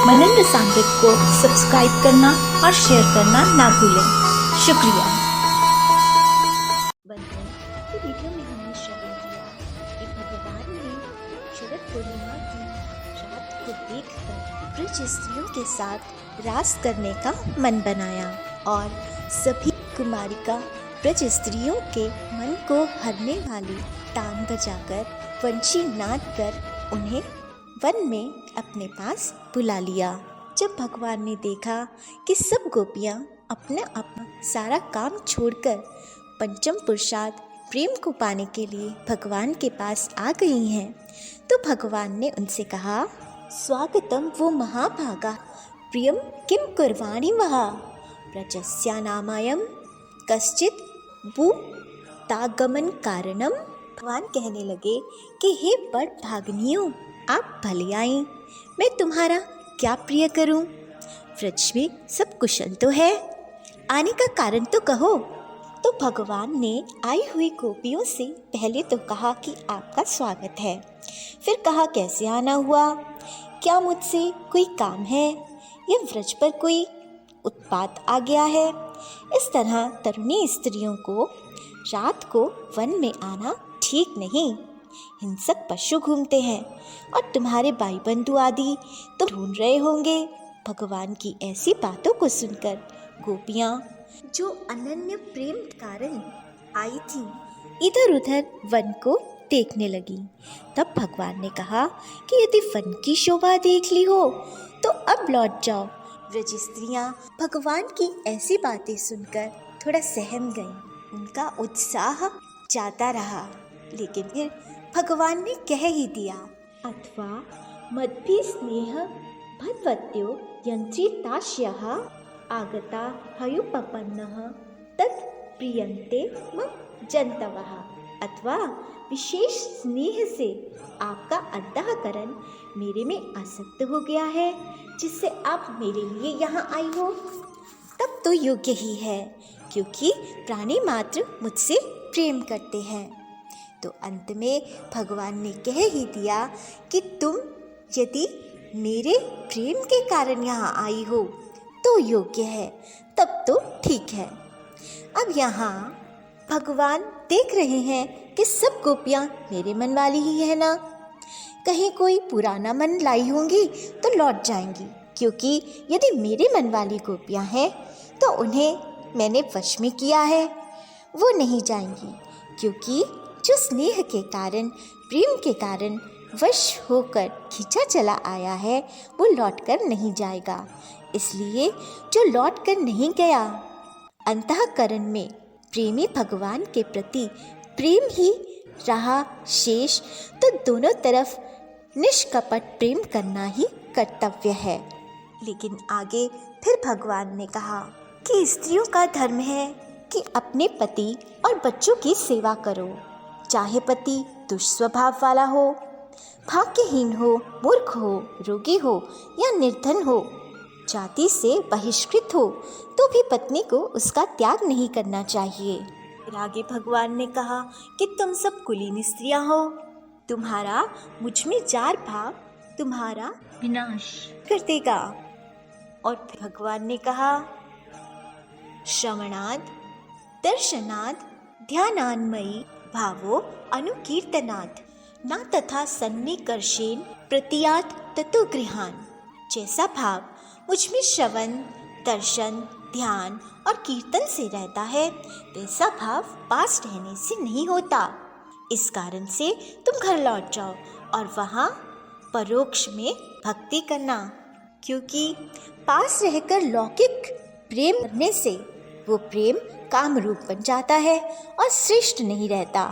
मनन रसामृत को सब्सक्राइब करना और शेयर करना ना भूलें। शुक्रिया। बंधुओं, तो वीडियो में हमने श्रवण किया कि भगवान ने शरद पूर्णिमा की रात को देखकर ब्रज स्त्रियों के साथ रास करने का मन बनाया और सभी कुमारिका ब्रज स्त्रियों के मन को हरने वाली तान बजाकर वंशी नाद कर उन्हें वन में अपने पास बुला लिया। जब भगवान ने देखा कि सब गोपियाँ अपना अपना सारा काम छोड़कर पंचम पुरुषार्थ प्रेम को पाने के लिए भगवान के पास आ गई हैं, तो भगवान ने उनसे कहा, स्वागतम वो महाभागा प्रियम किम कुर्वाणी वहा प्रजस्या नामायम कश्चित भूतागमन कारणम। भगवान कहने लगे कि हे बड़ भागनियों, आप भले आई, मैं तुम्हारा क्या प्रिय करूं? व्रज में सब कुशल तो है, आने का कारण तो कहो। तो भगवान ने आई हुई गोपियों से पहले तो कहा कि आपका स्वागत है, फिर कहा कैसे आना हुआ, क्या मुझसे कोई काम है या व्रज पर कोई उत्पात आ गया है। इस तरह तरुणी स्त्रियों को रात को वन में आना ठीक नहीं। हिंसक पशु घूमते हैं और तुम्हारे भाई बंधु आदि तो ढूंढ रहे होंगे। भगवान की ऐसी बातों को सुनकर गोपियाँ जो अनन्य प्रेम कारण आई थी इधर उधर वन को देखने लगी। तब भगवान ने कहा कि यदि वन की शोभा देख ली हो तो अब लौट जाओ। व्रज स्त्रियाँ भगवान की ऐसी बातें सुनकर थोड़ा सहम गईं। उनका उत्साह जाता रहा, लेकिन फिर भगवान ने कह ही दिया, अथवा मद्भि स्नेह भद्वत्यो यंत्रितास्यः आगता हयुपपन्नः तत् प्रियन्ते मम जन्तवः। अथवा विशेष स्नेह से आपका अंतःकरण मेरे में आसक्त हो गया है, जिससे आप मेरे लिए यहाँ आई हो, तब तो योग्य ही है, क्योंकि प्राणी मात्र मुझसे प्रेम करते हैं। तो अंत में भगवान ने कह ही दिया कि तुम यदि मेरे प्रेम के कारण यहाँ आई हो तो योग्य है, तब तो ठीक है। अब यहाँ भगवान देख रहे हैं कि सब गोपियाँ मेरे मन वाली ही है ना, कहीं कोई पुराना मन लाई होंगी तो लौट जाएंगी, क्योंकि यदि मेरे मन वाली गोपियाँ हैं तो उन्हें मैंने वश में किया है, वो नहीं जाएंगी, क्योंकि जो स्नेह के कारण प्रेम के कारण वश होकर खींचा चला आया है वो लौटकर नहीं जाएगा। इसलिए जो लौटकर नहीं गया, अंतःकरण में प्रेमी भगवान के प्रति प्रेम ही रहा शेष, तो दोनों तरफ निष्कपट प्रेम करना ही कर्तव्य है। लेकिन आगे फिर भगवान ने कहा कि स्त्रियों का धर्म है कि अपने पति और बच्चों की सेवा करो, चाहे पति दुष्स्वभाव वाला हो, भाग्यहीन हो, मूर्ख हो, रोगी हो या निर्धन हो, जाति से बहिष्कृत हो, तो भी पत्नी को उसका त्याग नहीं करना चाहिए। फिर आगे भगवान ने कहा कि तुम सब कुलीन स्त्रियां हो, तुम्हारा मुझ में जार भाव तुम्हारा विनाश कर देगा। और फिर भगवान ने कहा, श्रवणाद दर्शनाद ध्यानान्मयी भावो अनुकीर्तनाद न तथा सन्निकर्षेण प्रतीयात ततो गृहान। जैसा भाव मुझ में श्रवण दर्शन ध्यान और कीर्तन से रहता है, वैसा भाव पास रहने से नहीं होता। इस कारण से तुम घर लौट जाओ और वहाँ परोक्ष में भक्ति करना, क्योंकि पास रहकर लौकिक प्रेम करने से वो प्रेम काम रूप बन जाता है और श्रेष्ठ नहीं रहता।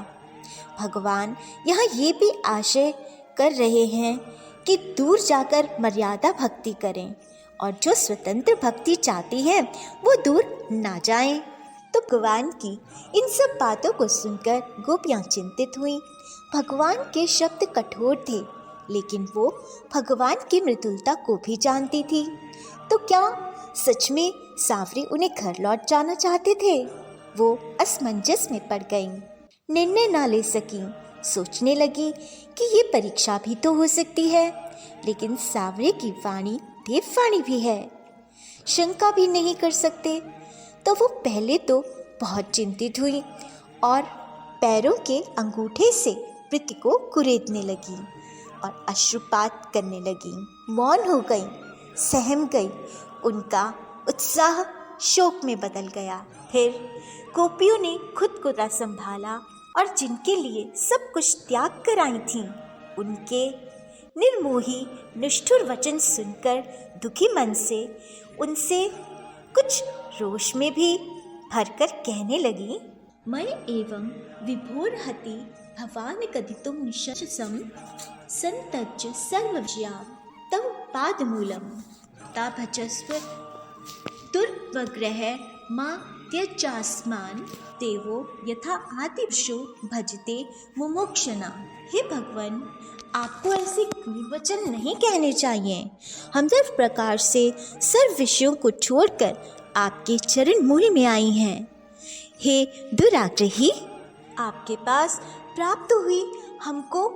भगवान यहाँ ये भी आशय कर रहे हैं कि दूर जाकर मर्यादा भक्ति करें, और जो स्वतंत्र भक्ति चाहती हैं वो दूर ना जाएं। तो भगवान की इन सब बातों को सुनकर गोपियाँ चिंतित हुईं। भगवान के शब्द कठोर थे, लेकिन वो भगवान की मृदुलता को भी जानती थी। तो क्या सच में सांवरी उन्हें घर लौट जाना चाहते थे? वो असमंजस में पड़ गईं, निर्णय ना ले सकीं सोचने लगी कि ये परीक्षा भी तो हो सकती है, लेकिन सांवरे की वाणी देववाणी भी है, शंका भी नहीं कर सकते। तो वो पहले तो बहुत चिंतित हुई और पैरों के अंगूठे से वृक्क को कुरेदने लगी और अश्रुपात करने लगी। मौन हो गई, सहम गई। उनका उत्साह शोक में बदल गया। फिर गोपियों ने खुद को संभाला और जिनके लिए सब कुछ त्याग कर आई थीं, उनके निर्मोही निष्ठुर वचन सुनकर दुखी मन से उनसे कुछ रोष में भी भरकर कहने लगी, मय एवं विभोरहति भवान कथितुं निशंसं संतज्य सर्वविजयां तव पादमूलं ताभजस्व दुर्वग्रह मां त्यजास्मान् देवो यथा आदिपुरुषो भजते मुमुक्षुना। हे भगवान, आपको ऐसे क्रूर वचन नहीं कहने चाहिए। हम सर्व प्रकार से सर्व विषयों को छोड़कर आपके चरण मूल में आई हैं। हे दुराग्रही, आपके पास प्राप्त हुई हमको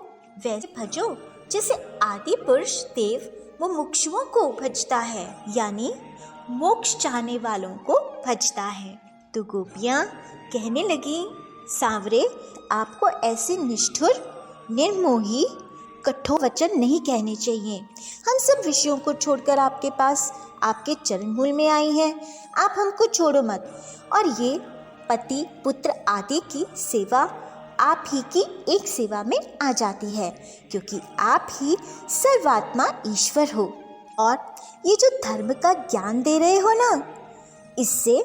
वैसे भजो जैसे आदि पुरुष देव मुमुक्षुओं को भजता है, यानी मोक्ष चाहने वालों को भजता है। तो गोपियाँ कहने लगी, सांवरे, आपको ऐसे निष्ठुर, निर्मोही, कठोर वचन नहीं कहने चाहिए। हम सब विषयों को छोड़कर आपके पास, आपके चरण मूल में आई हैं। आप हमको छोड़ो मत। और ये पति पुत्र आदि की सेवा आप ही की एक सेवा में आ जाती है, क्योंकि आप ही सर्वात्मा ईश्वर हो। और ये जो धर्म का ज्ञान दे रहे हो ना, इससे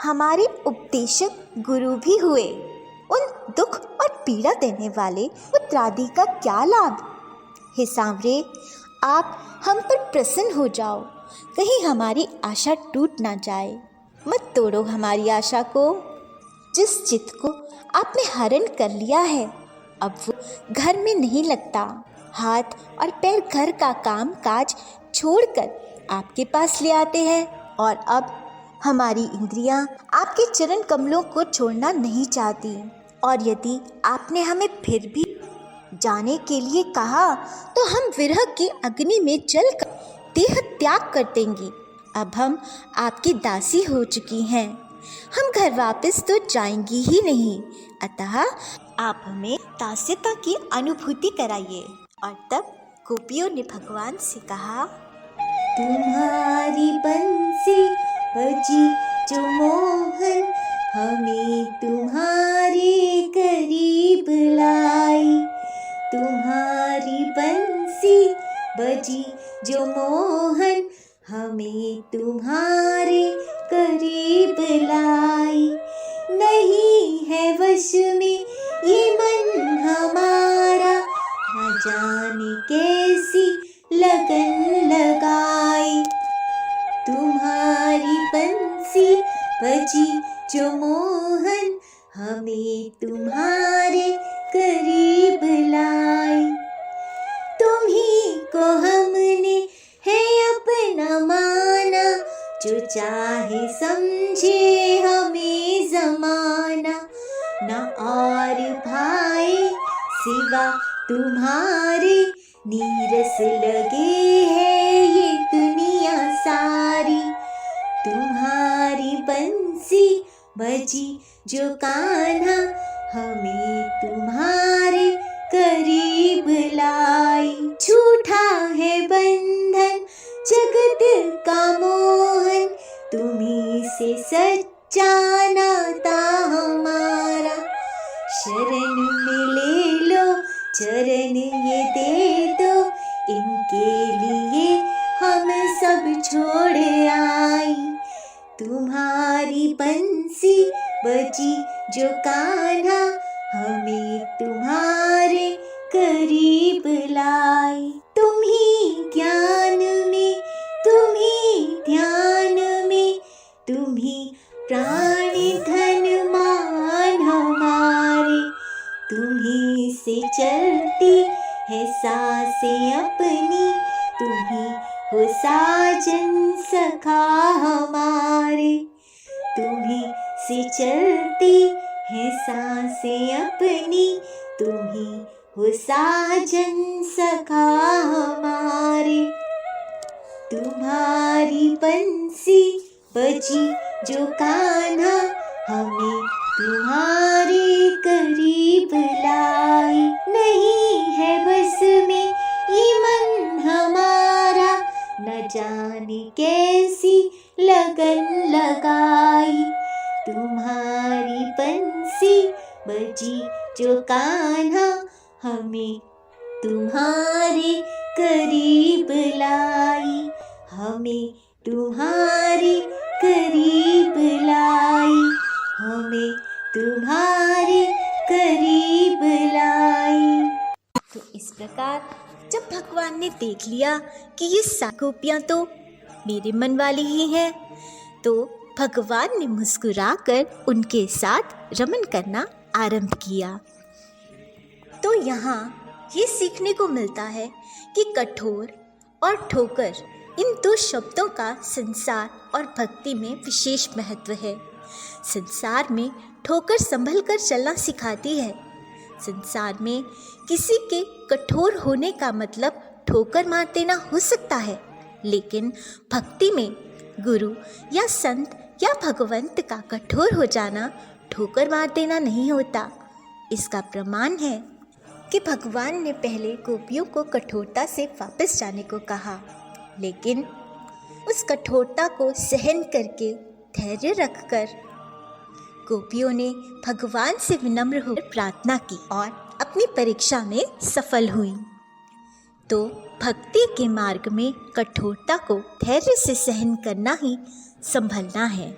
हमारे उपदेशक गुरु भी हुए। उन दुख और पीड़ा देने वाले पुत्रादि का क्या लाभ। हे सांवरे, आप हम पर प्रसन्न हो जाओ, कहीं हमारी आशा टूट ना जाए। मत तोड़ो हमारी आशा को। जिस चित्त को आपने हरण कर लिया है, अब वो घर में नहीं लगता। हाथ और पैर घर का काम काज छोड़कर आपके पास ले आते हैं, और अब हमारी इंद्रियां आपके चरण कमलों को छोड़ना नहीं चाहती। और यदि आपने हमें फिर भी जाने के लिए कहा, तो हम विरह की अग्नि में जलकर देह त्याग कर देंगी। अब हम आपकी दासी हो चुकी हैं, हम घर वापस तो जाएंगी ही नहीं। अतः आप हमें दास्यता की अनुभूति कराइए। और तब गोपियों ने भगवान से कहा, तुम्हारी बंसी बजी जो मोहन, हमें तुम्हारे करीब लाई। तुम्हारी बंसी बजी जो मोहन, हमें तुम्हारे करीब लाई। नहीं है वश में ये मन हमारा, न जाने कैसी लगन लगाई। तुम्हारी बंसी बजी जो मोहन, हमें तुम्हारे करीब लाई। तुम्ही को हमने है अपना माना, जो चाहे समझे हमें जमाना। न और भाई सिवा तुम्हारे, नीरस लगे है ये दुनिया सारी। तुम्हारी बंसी बजी जो कान्हा, हमें तुम्हारे करीब लाई। झूठा है बंधन जगत का मोहन, तुम्ही से सच्चा नाता हमारा। शरण में ले लो चरण ये दे दो, इनके लिए हम सब छोड़ आई। तुम्हारी बंसी बजी जो कान्हा, हमें तुम्हारे करीब लाई। तुम ही ज्ञान में, तुम ही ध्यान में, तुम ही प्राण धन मान हमारे। तुम ही से चलती है सांसें अपनी, तुम ही हो साजन सखा हमारे। तुम ही से चलती है सांसें अपनी, तुम ही हो साजन सखा हमारे। तुम्हारी बंसी बजी जो कान्हा, हमें तुम्हारे करीब लाई। नहीं है बस में ये मन हमारा, न जाने कैसी लगन लगाई। तुम्हारी बंसी बजी जो कान्हा, हमें तुम्हारे करीब लाई। हमें तुम्हारे करीब लाई। हमें तुम्हारे करीब लाई। तो इस प्रकार जब भगवान ने देख लिया कि ये सारी गोपियाँ तो मेरे मन वाली ही हैं, तो भगवान ने मुस्कुराकर उनके साथ रमन करना आरंभ किया। तो यहाँ ये सीखने को मिलता है कि कठोर और ठोकर, इन दो शब्दों का संसार और भक्ति में विशेष महत्व है। संसार में ठोकर संभल कर चलना सिखाती है। संसार में किसी के कठोर होने का मतलब ठोकर मार देना हो सकता है, लेकिन भक्ति में गुरु या संत या भगवंत का कठोर हो जाना ठोकर मार देना नहीं होता। इसका प्रमाण है कि भगवान ने पहले गोपियों को कठोरता से वापस जाने को कहा, लेकिन उस कठोरता को सहन करके धैर्य रखकर गोपियों ने भगवान से विनम्र होकर प्रार्थना की और अपनी परीक्षा में सफल हुई। तो भक्ति के मार्ग में कठोरता को धैर्य से सहन करना ही संभलना है।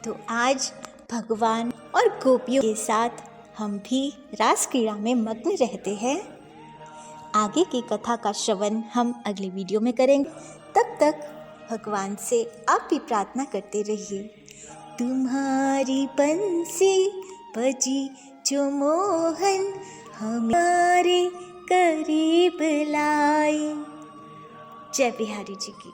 तो आज भगवान और गोपियों के साथ हम भी रास क्रीड़ा में मग्न रहते हैं। आगे की कथा का श्रवण हम अगले वीडियो में करेंगे। तब तक भगवान से आप भी प्रार्थना करते रहिए। तुम्हारी बंसी बजी जो मोहन, हमारे करीब लाई। जय बिहारी जी की।